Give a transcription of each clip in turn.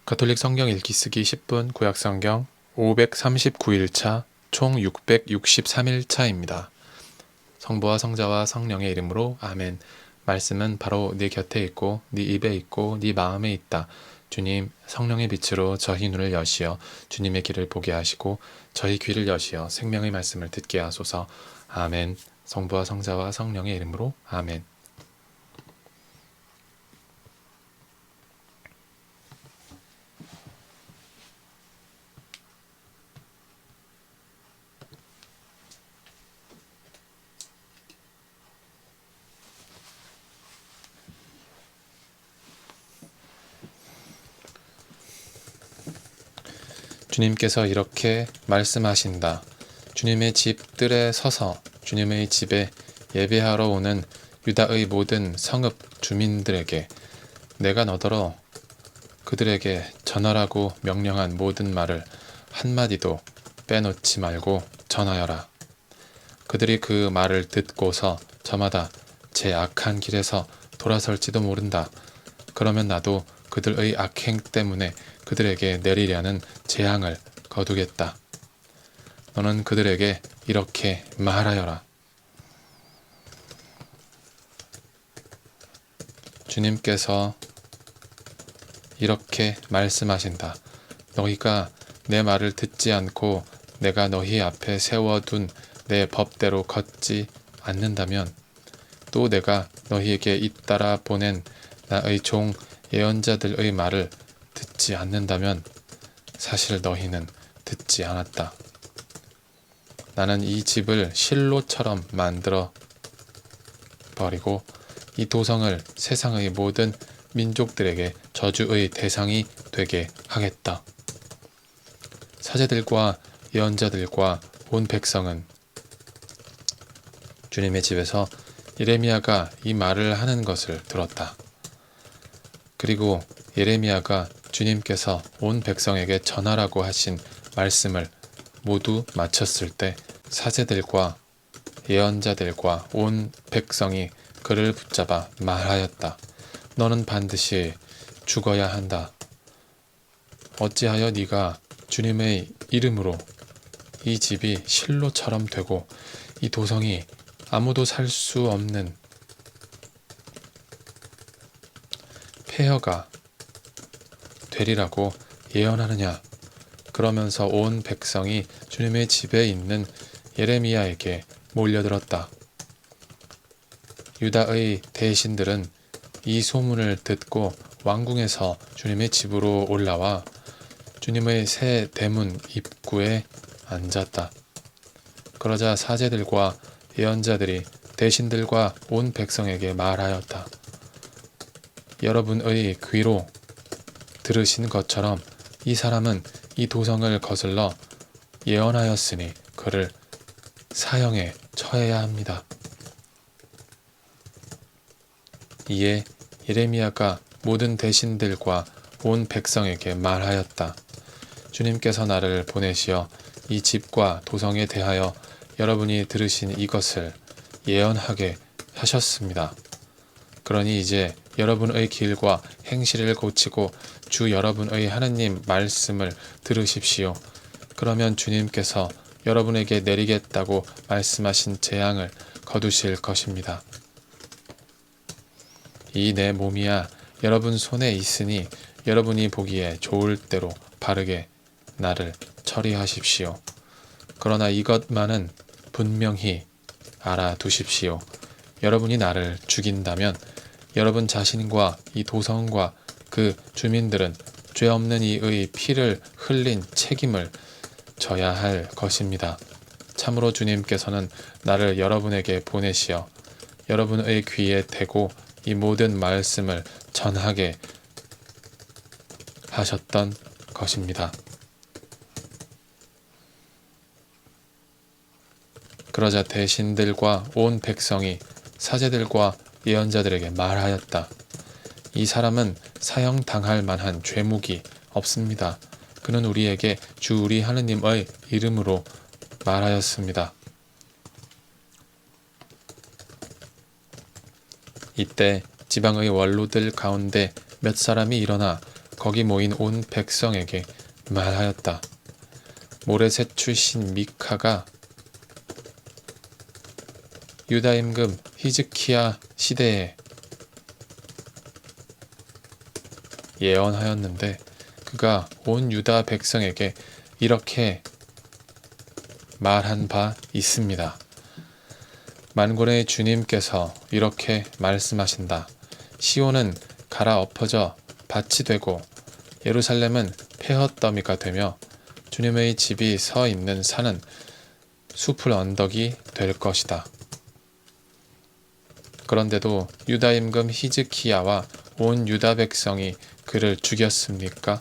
가톨릭 성경 읽기 쓰기 10분 구약 성경 539일차 총 663일차입니다. 성부와 성자와 성령의 이름으로 아멘. 말씀은 바로 네 곁에 있고 네 입에 있고 네 마음에 있다. 주님, 성령의 빛으로 저희 눈을 여시어 주님의 길을 보게 하시고 저희 귀를 여시어 생명의 말씀을 듣게 하소서. 아멘. 성부와 성자와 성령의 이름으로 아멘. 주님께서 이렇게 말씀하신다. 주님의 집들에 서서 주님의 집에 예배하러 오는 유다의 모든 성읍 주민들에게 내가 너더러 그들에게 전하라고 명령한 모든 말을 한마디도 빼놓지 말고 전하여라. 그들이 그 말을 듣고서 저마다 제 악한 길에서 돌아설지도 모른다. 그러면 나도 그들의 악행 때문에 그들에게 내리려는 재앙을 거두겠다. 너는 그들에게 이렇게 말하여라. 주님께서 이렇게 말씀하신다. 너희가 내 말을 듣지 않고 내가 너희 앞에 세워둔 내 법대로 걷지 않는다면 또 내가 너희에게 잇따라 보낸 나의 종 예언자들의 말을 듣지 않는다면 사실 너희는 듣지 않았다. 나는 이 집을 실로처럼 만들어 버리고 이 도성을 세상의 모든 민족들에게 저주의 대상이 되게 하겠다. 사제들과 예언자들과 온 백성은 주님의 집에서 예레미야가 이 말을 하는 것을 들었다. 그리고 예레미야가 주님께서 온 백성에게 전하라고 하신 말씀을 모두 마쳤을 때 사제들과 예언자들과 온 백성이 그를 붙잡아 말하였다. 너는 반드시 죽어야 한다. 어찌하여 네가 주님의 이름으로 이 집이 실로처럼 되고 이 도성이 아무도 살 수 없는 폐허가 되리라고 예언하느냐. 그러면서 온 백성이 주님의 집에 있는 예레미야에게 몰려들었다. 유다의 대신들은 이 소문을 듣고 왕궁에서 주님의 집으로 올라와 주님의 새 대문 입구에 앉았다. 그러자 사제들과 예언자들이 대신들과 온 백성에게 말하였다. 여러분의 귀로 들으신 것처럼 이 사람은 이 도성을 거슬러 예언하였으니 그를 사형에 처해야 합니다. 이에 예레미야가 모든 대신들과 온 백성에게 말하였다. 주님께서 나를 보내시어 이 집과 도성에 대하여 여러분이 들으신 이것을 예언하게 하셨습니다. 그러니 이제 여러분의 길과 행실을 고치고 주 여러분의 하느님 말씀을 들으십시오. 그러면 주님께서 여러분에게 내리겠다고 말씀하신 재앙을 거두실 것입니다. 이 내 몸이야 여러분 손에 있으니 여러분이 보기에 좋을 대로 바르게 나를 처리하십시오. 그러나 이것만은 분명히 알아두십시오. 여러분이 나를 죽인다면 여러분 자신과 이 도성과 그 주민들은 죄 없는 이의 피를 흘린 책임을 져야 할 것입니다. 참으로 주님께서는 나를 여러분에게 보내시어 여러분의 귀에 대고 이 모든 말씀을 전하게 하셨던 것입니다. 그러자 대신들과 온 백성이 사제들과 예언자들에게 말하였다. 이 사람은 사형당할 만한 죄목이 없습니다. 그는 우리에게 주 우리 하느님의 이름으로 말하였습니다. 이때 지방의 원로들 가운데 몇 사람이 일어나 거기 모인 온 백성에게 말하였다. 모레셋 출신 미카가 유다 임금 히즈키야 시대에 예언하였는데 그가 온 유다 백성에게 이렇게 말한 바 있습니다. 만군의 주님께서 이렇게 말씀하신다. 시온은 갈아엎어져 밭이 되고 예루살렘은 폐허더미가 되며 주님의 집이 서 있는 산은 숲을 언덕이 될 것이다. 그런데도 유다 임금 히즈키야와 온 유다 백성이 그를 죽였습니까?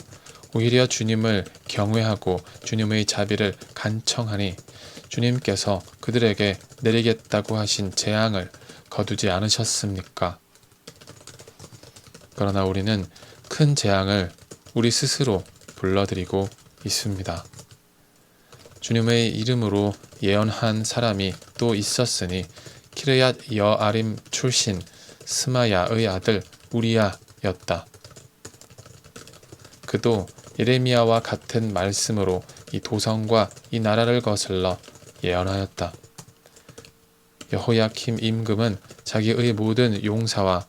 오히려 주님을 경외하고 주님의 자비를 간청하니 주님께서 그들에게 내리겠다고 하신 재앙을 거두지 않으셨습니까? 그러나 우리는 큰 재앙을 우리 스스로 불러들이고 있습니다. 주님의 이름으로 예언한 사람이 또 있었으니 키르얏 여아림 출신 스마야의 아들 우리야였다. 그도 예레미야와 같은 말씀으로 이 도성과 이 나라를 거슬러 예언하였다. 여호야킴 임금은 자기의 모든 용사와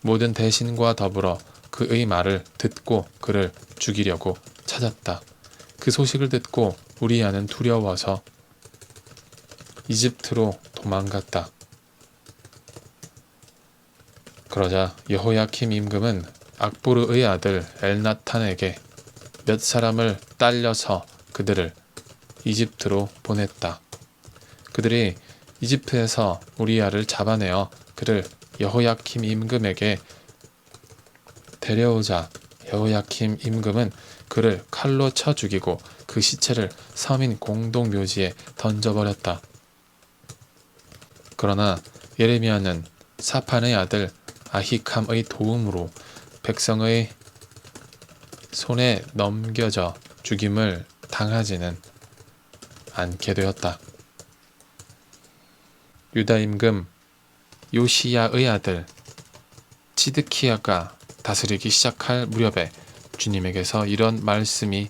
모든 대신과 더불어 그의 말을 듣고 그를 죽이려고 찾았다. 그 소식을 듣고 우리야는 두려워서 이집트로 도망갔다. 그러자 여호야킴 임금은 악보르의 아들 엘나탄에게 몇 사람을 딸려서 그들을 이집트로 보냈다. 그들이 이집트에서 우리야를 잡아내어 그를 여호야킴 임금에게 데려오자 여호야킴 임금은 그를 칼로 쳐 죽이고 그 시체를 서민 공동묘지에 던져버렸다. 그러나 예레미야는 사판의 아들 아히캄의 도움으로 백성의 손에 넘겨져 죽임을 당하지는 않게 되었다. 유다 임금 요시야의 아들 치드키야가 다스리기 시작할 무렵에 주님에게서 이런 말씀이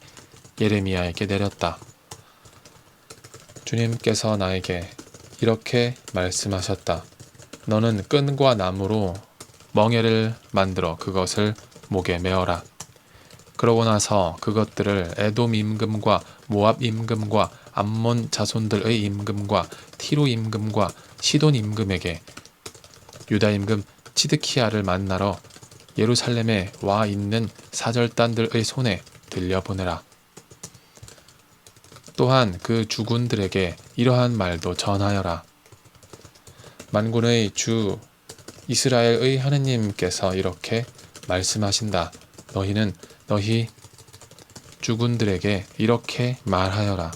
예레미야에게 내렸다. 주님께서 나에게 이렇게 말씀하셨다. 너는 끈과 나무로 멍에를 만들어 그것을 목에 메어라. 그러고 나서 그것들을 에돔 임금과 모압 임금과 암몬 자손들의 임금과 티로 임금과 시돈 임금에게 유다 임금 치드키야를 만나러 예루살렘에 와 있는 사절단들의 손에 들려보내라. 또한 그 주군들에게 이러한 말도 전하여라. 만군의 주 이스라엘의 하느님께서 이렇게 말씀하신다. 너희는 너희 주군들에게 이렇게 말하여라.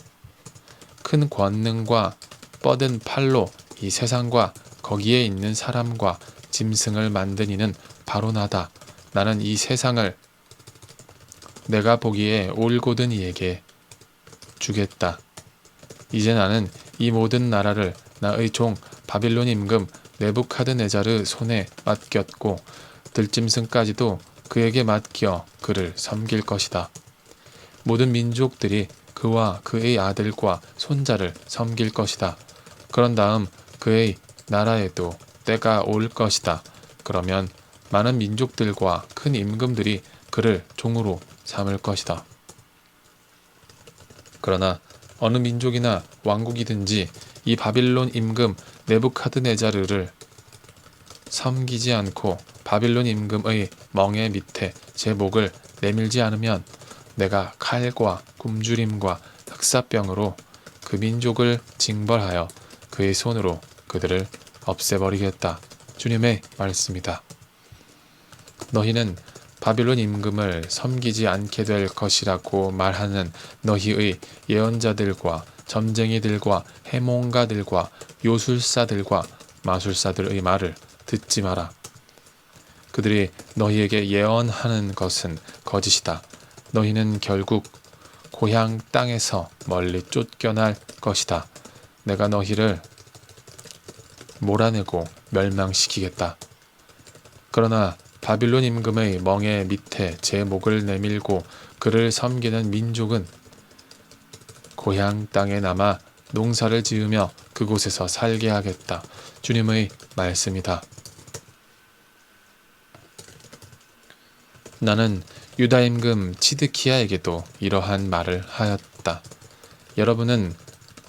큰 권능과 뻗은 팔로 이 세상과 거기에 있는 사람과 짐승을 만든 이는 바로 나다. 나는 이 세상을 내가 보기에 올곧은 이에게 주겠다. 이제 나는 이 모든 나라를 나의 종 바빌론 임금 느부갓네자르 손에 맡겼고 들짐승까지도 그에게 맡겨 그를 섬길 것이다. 모든 민족들이 그와 그의 아들과 손자를 섬길 것이다. 그런 다음 그의 나라에도 때가 올 것이다. 그러면 많은 민족들과 큰 임금들이 그를 종으로 삼을 것이다. 그러나 어느 민족이나 왕국이든지 이 바빌론 임금 느부갓네자르를 섬기지 않고 바빌론 임금의 멍에 밑에 제 목을 내밀지 않으면 내가 칼과 굶주림과 흑사병으로 그 민족을 징벌하여 그의 손으로 그들을 없애버리겠다. 주님의 말씀이다. 너희는 바빌론 임금을 섬기지 않게 될 것이라고 말하는 너희의 예언자들과 점쟁이들과 해몽가들과 요술사들과 마술사들의 말을 듣지 마라. 그들이 너희에게 예언하는 것은 거짓이다. 너희는 결국 고향 땅에서 멀리 쫓겨날 것이다. 내가 너희를 몰아내고 멸망시키겠다. 그러나 바빌론 임금의 멍에 밑에 제 목을 내밀고 그를 섬기는 민족은 고향 땅에 남아 농사를 지으며 그곳에서 살게 하겠다. 주님의 말씀이다. 나는 유다 임금 치드키야에게도 이러한 말을 하였다. 여러분은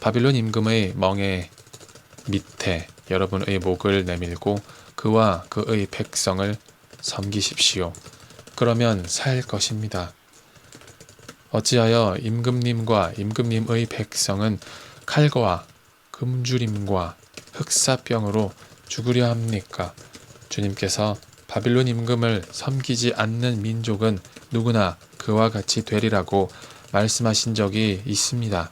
바빌론 임금의 멍에 밑에 여러분의 목을 내밀고 그와 그의 백성을 섬기십시오. 그러면 살 것입니다. 어찌하여 임금님과 임금님의 백성은 칼과 금주림과 흑사병으로 죽으려 합니까? 주님께서 바빌론 임금을 섬기지 않는 민족은 누구나 그와 같이 되리라고 말씀하신 적이 있습니다.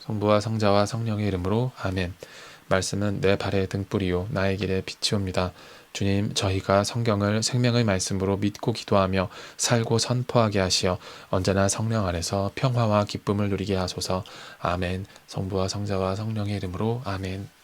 성부와 성자와 성령의 이름으로 아멘. 말씀은 내 발의 등불이요 나의 길에 빛이옵니다. 주님, 저희가 성경을 생명의 말씀으로 믿고 기도하며 살고 선포하게 하시어 언제나 성령 안에서 평화와 기쁨을 누리게 하소서. 아멘. 성부와 성자와 성령의 이름으로 아멘.